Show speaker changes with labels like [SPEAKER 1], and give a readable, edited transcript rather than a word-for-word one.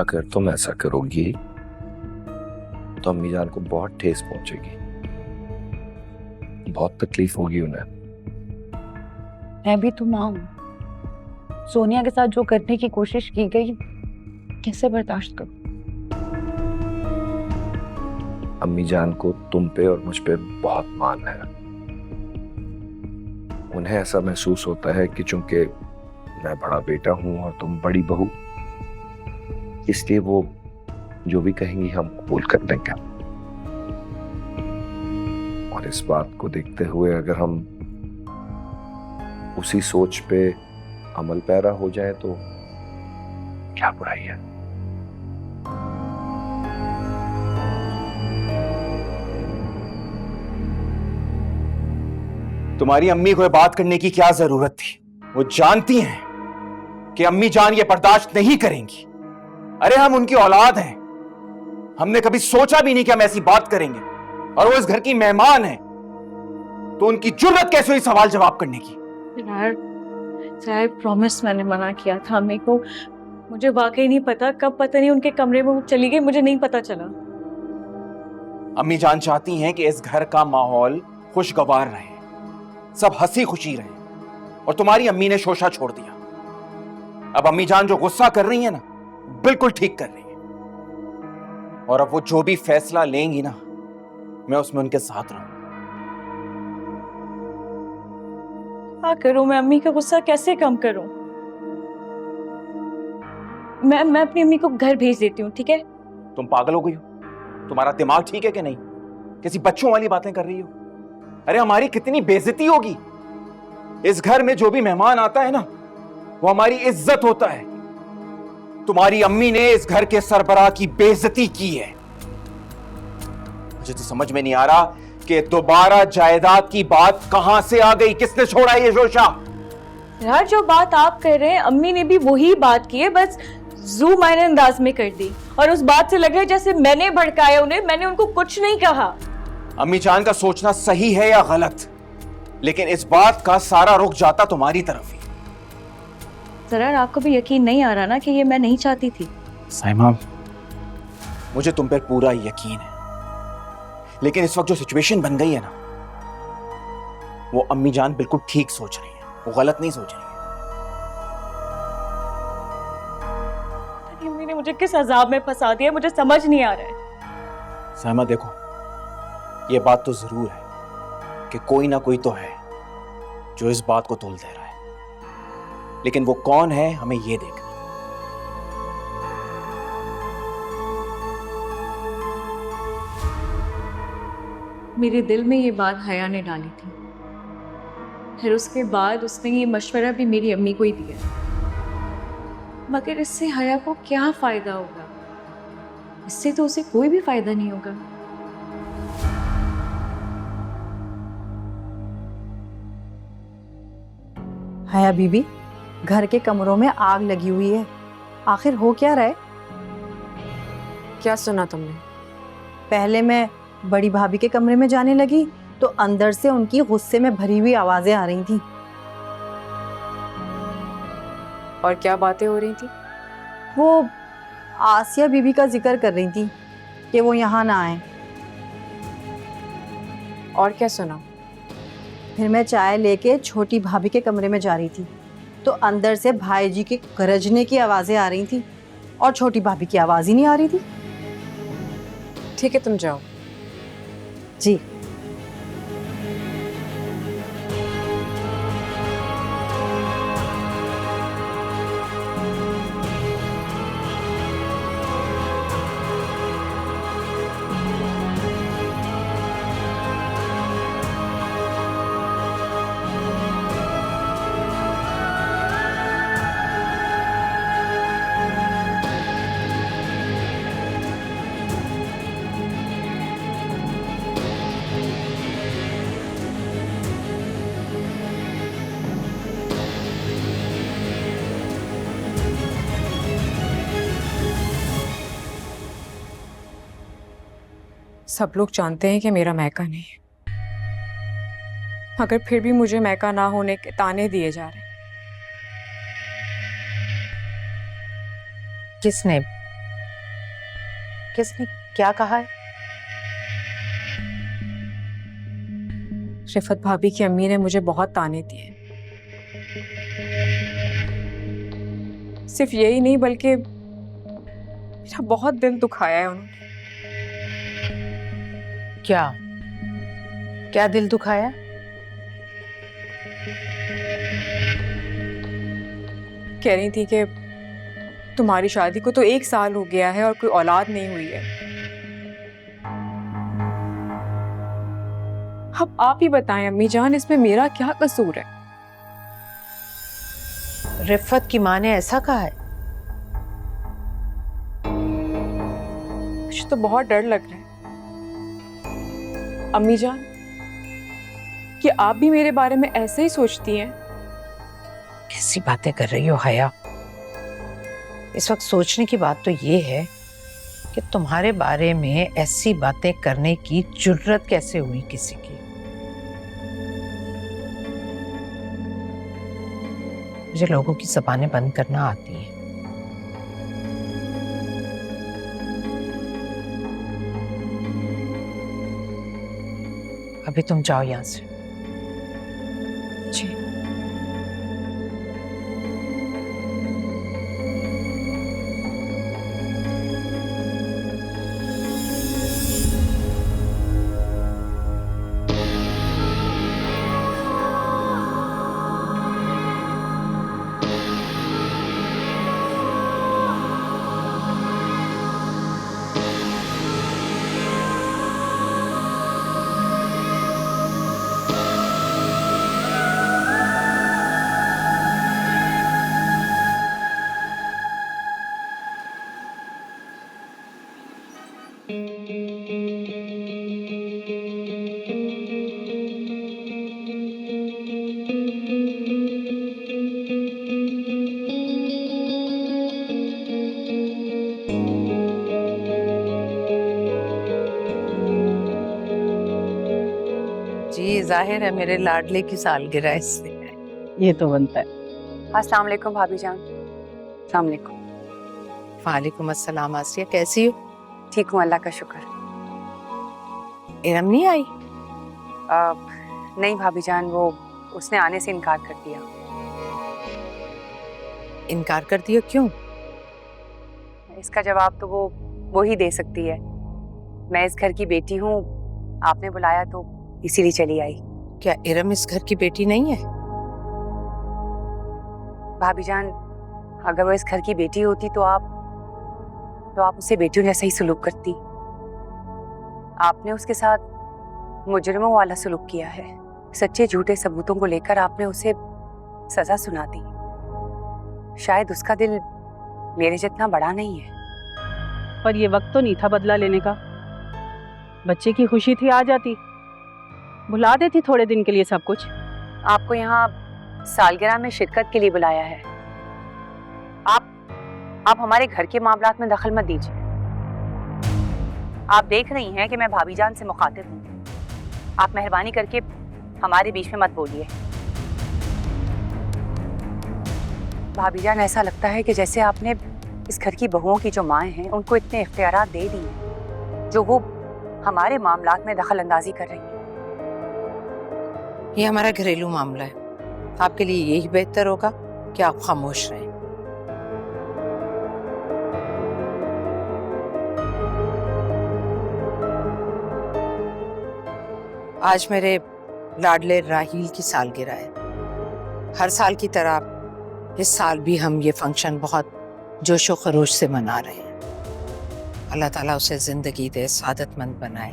[SPEAKER 1] अगर तुम ऐसा करोगी तो अम्मी जान को बहुत ठेस पहुंचेगी, बहुत तकलीफ होगी उन्हें।
[SPEAKER 2] मैं भी तो मां हूं। सोनिया के साथ जो करने की कोशिश की गई, कैसे बर्दाश्त करूं?
[SPEAKER 1] अम्मी जान को तुम पे और मुझ पे बहुत मान है। उन्हें ऐसा महसूस होता है कि चूंकि मैं बड़ा बेटा हूं और तुम बड़ी बहू, इसलिए वो जो भी कहेंगी हम कबूल कर लेंगे। और इस बात को देखते हुए अगर हम उसी सोच पे अमल पैरा हो जाए तो क्या बुराई है।
[SPEAKER 3] तुम्हारी अम्मी को ये बात करने की क्या जरूरत थी? वो जानती हैं कि अम्मी जान ये बर्दाश्त नहीं करेंगी। अरे हम उनकी औलाद हैं। हमने कभी सोचा भी नहीं कि हम ऐसी बात करेंगे, और वो इस घर की मेहमान है, तो उनकी जुर्रत कैसे हुई सवाल जवाब करने की?
[SPEAKER 4] यार साहब, प्रॉमिस मैंने मना किया था अम्मी को। मुझे वाकई नहीं पता कब, पता नहीं उनके कमरे में वो चली गई, मुझे नहीं पता चला।
[SPEAKER 3] अम्मी जान चाहती हैं कि इस घर का माहौल खुशगवार रहे, सब हंसी खुशी रहे, और तुम्हारी अम्मी ने शोशा छोड़ दिया। अब अम्मी जान जो गुस्सा कर रही है ना, बिल्कुल ठीक कर रही है। और अब वो जो भी फैसला लेंगी ना, मैं उसमें उनके साथ रहूंगा।
[SPEAKER 4] क्या करूं मैं? अम्मी का गुस्सा कैसे कम करूं? मैं अपनी अम्मी को घर भेज देती हूँ, ठीक है?
[SPEAKER 3] तुम पागल हो गई हो? तुम्हारा दिमाग ठीक है कि नहीं? कैसी बच्चों वाली बातें कर रही हो? अरे हमारी कितनी बेइज्जती होगी। इस घर में जो भी मेहमान आता है ना, वो हमारी इज्जत होता है। तुम्हारी अम्मी ने इस घर के सरबराह की बेइज्जती की है। मुझे तो समझ में नहीं आ रहा कि दोबारा जायदाद की बात कहां से आ गई, किसने छोड़ा ये शोशा?
[SPEAKER 4] यार जो बात आप कर रहे हैं, अम्मी ने भी वही बात की है, बस जू मायने अंदाज में कर दी। और उस बात से लग रहा है जैसे मैंने भड़काया उन्हें। मैंने उनको कुछ नहीं कहा।
[SPEAKER 3] अम्मी जान का सोचना सही है या गलत, लेकिन इस बात का सारा रुख जाता तुम्हारी तरफ ही।
[SPEAKER 4] जरा आपको भी यकीन नहीं आ रहा ना कि ये मैं नहीं चाहती थी?
[SPEAKER 3] साइमा, मुझे तुम पर पूरा यकीन है, लेकिन इस वक्त जो सिचुएशन बन गई है ना, वो अम्मी जान बिल्कुल ठीक सोच रही है, वो गलत नहीं सोच रही है।
[SPEAKER 4] अम्मी ने मुझे किस अजाब में फंसा दिया, मुझे समझ नहीं आ रहा है।
[SPEAKER 3] साइमा देखो, ये बात तो जरूर है कि कोई ना कोई तो है जो इस बात को तोल दे रहा है, लेकिन वो कौन है हमें ये देखना।
[SPEAKER 4] मेरे दिल में ये बात हया ने डाली थी, फिर उसके बाद उसने ये मशवरा भी मेरी अम्मी को ही दिया। मगर इससे हया को क्या फायदा होगा? इससे तो उसे कोई भी फायदा नहीं होगा।
[SPEAKER 2] हया बीबी, घर के कमरों में आग लगी हुई है, आखिर हो क्या रहा है?
[SPEAKER 5] क्या सुना तुमने?
[SPEAKER 2] पहले मैं बड़ी भाभी के कमरे में जाने लगी तो अंदर से उनकी गुस्से में भरी हुई आवाजें आ रही थी।
[SPEAKER 5] और क्या बातें हो रही थी?
[SPEAKER 2] वो आसिया बीबी का जिक्र कर रही थी कि वो यहाँ ना आए।
[SPEAKER 5] और क्या सुना?
[SPEAKER 2] फिर मैं चाय लेके छोटी भाभी के कमरे में जा रही थी तो अंदर से भाई जी के गरजने की आवाजें आ रही थी और छोटी भाभी की आवाज ही नहीं आ रही थी।
[SPEAKER 5] ठीक है, तुम जाओ।
[SPEAKER 2] जी।
[SPEAKER 5] सब लोग जानते हैं कि मेरा मैका नहीं है, मगर फिर भी मुझे मैका ना होने के ताने दिए जा रहे हैं।
[SPEAKER 6] किसने? किसने क्या कहा है?
[SPEAKER 5] रिफत भाभी की अम्मी ने मुझे बहुत ताने दिए। सिर्फ यही नहीं बल्कि मेरा बहुत दिल दुखाया है उन्होंने।
[SPEAKER 6] क्या क्या दिल दुखाया?
[SPEAKER 5] कह रही थी कि तुम्हारी शादी को तो 1 साल हो गया है और कोई औलाद नहीं हुई है। अब आप ही बताएं अम्मी जान, इसमें मेरा क्या कसूर है?
[SPEAKER 6] रिफत की माँ ने ऐसा कहा है?
[SPEAKER 5] मुझे तो बहुत डर लग रहा है अम्मी जान कि आप भी मेरे बारे में ऐसे ही सोचती हैं।
[SPEAKER 6] कैसी बातें कर रही हो हया? इस वक्त सोचने की बात तो ये है कि तुम्हारे बारे में ऐसी बातें करने की जुर्रत कैसे हुई किसी की। मुझे लोगों की ज़बानें बंद करना आती है। अभी तुम जाओ यहां से।
[SPEAKER 5] जी।
[SPEAKER 6] जी जाहिर है मेरे लाडले की सालगिरह इससे है।
[SPEAKER 7] ये तो बनता है।
[SPEAKER 8] अस्सलाम वालेकुम भाभी जान। अस्सलाम वालेकुम।
[SPEAKER 6] वालेकुम अस्सलाम। आसिया कैसी हो?
[SPEAKER 8] ठीक हूँ, अल्लाह का शुक्र।
[SPEAKER 6] इरम नहीं आई?
[SPEAKER 8] नहीं भाभी जान, वो उसने आने से इनकार कर दिया।
[SPEAKER 6] इनकार कर दिया? क्यों?
[SPEAKER 8] इसका जवाब तो वो ही दे सकती है। मैं इस घर की बेटी हूँ, आपने बुलाया तो इसीलिए चली आई।
[SPEAKER 6] क्या इरम इस घर की बेटी नहीं है?
[SPEAKER 8] भाभी जान, अगर वो इस घर की बेटी होती तो आप उससे बेटियों जैसा ही सलूक करती। आपने उसके साथ मुजरिमों वाला सलूक किया है। सच्चे झूठे सबूतों को लेकर आपने उसे सजा सुना दी। शायद उसका दिल मेरे जितना बड़ा नहीं है।
[SPEAKER 7] पर ये वक्त तो नहीं था बदला लेने का। बच्चे की खुशी थी, आ जाती, भुला देती थोड़े दिन के लिए सब कुछ।
[SPEAKER 8] आपको यहाँ सालगिरह में शिरकत के लिए बुलाया है। आप हमारे घर के मामलात में दखल मत दीजिए। आप देख रही हैं कि मैं भाभी जान से मुखातिब हूँ। आप मेहरबानी करके हमारे बीच में मत बोलिए। भाभी जान, ऐसा लगता है कि जैसे आपने इस घर की बहुओं की जो माएँ हैं उनको इतने इख्तियारात दे दी हैं जो वो हमारे मामलात में दखल अंदाजी कर रही हैं।
[SPEAKER 6] ये हमारा घरेलू मामला है। आपके लिए यही बेहतर होगा कि आप खामोश रहें। आज मेरे लाडले राहील की सालगिरह है। हर साल की तरह इस साल भी हम ये फंक्शन बहुत जोशो खरोश से मना रहे हैं। अल्लाह ताला उसे जिंदगी दे, सादतमंद बनाए।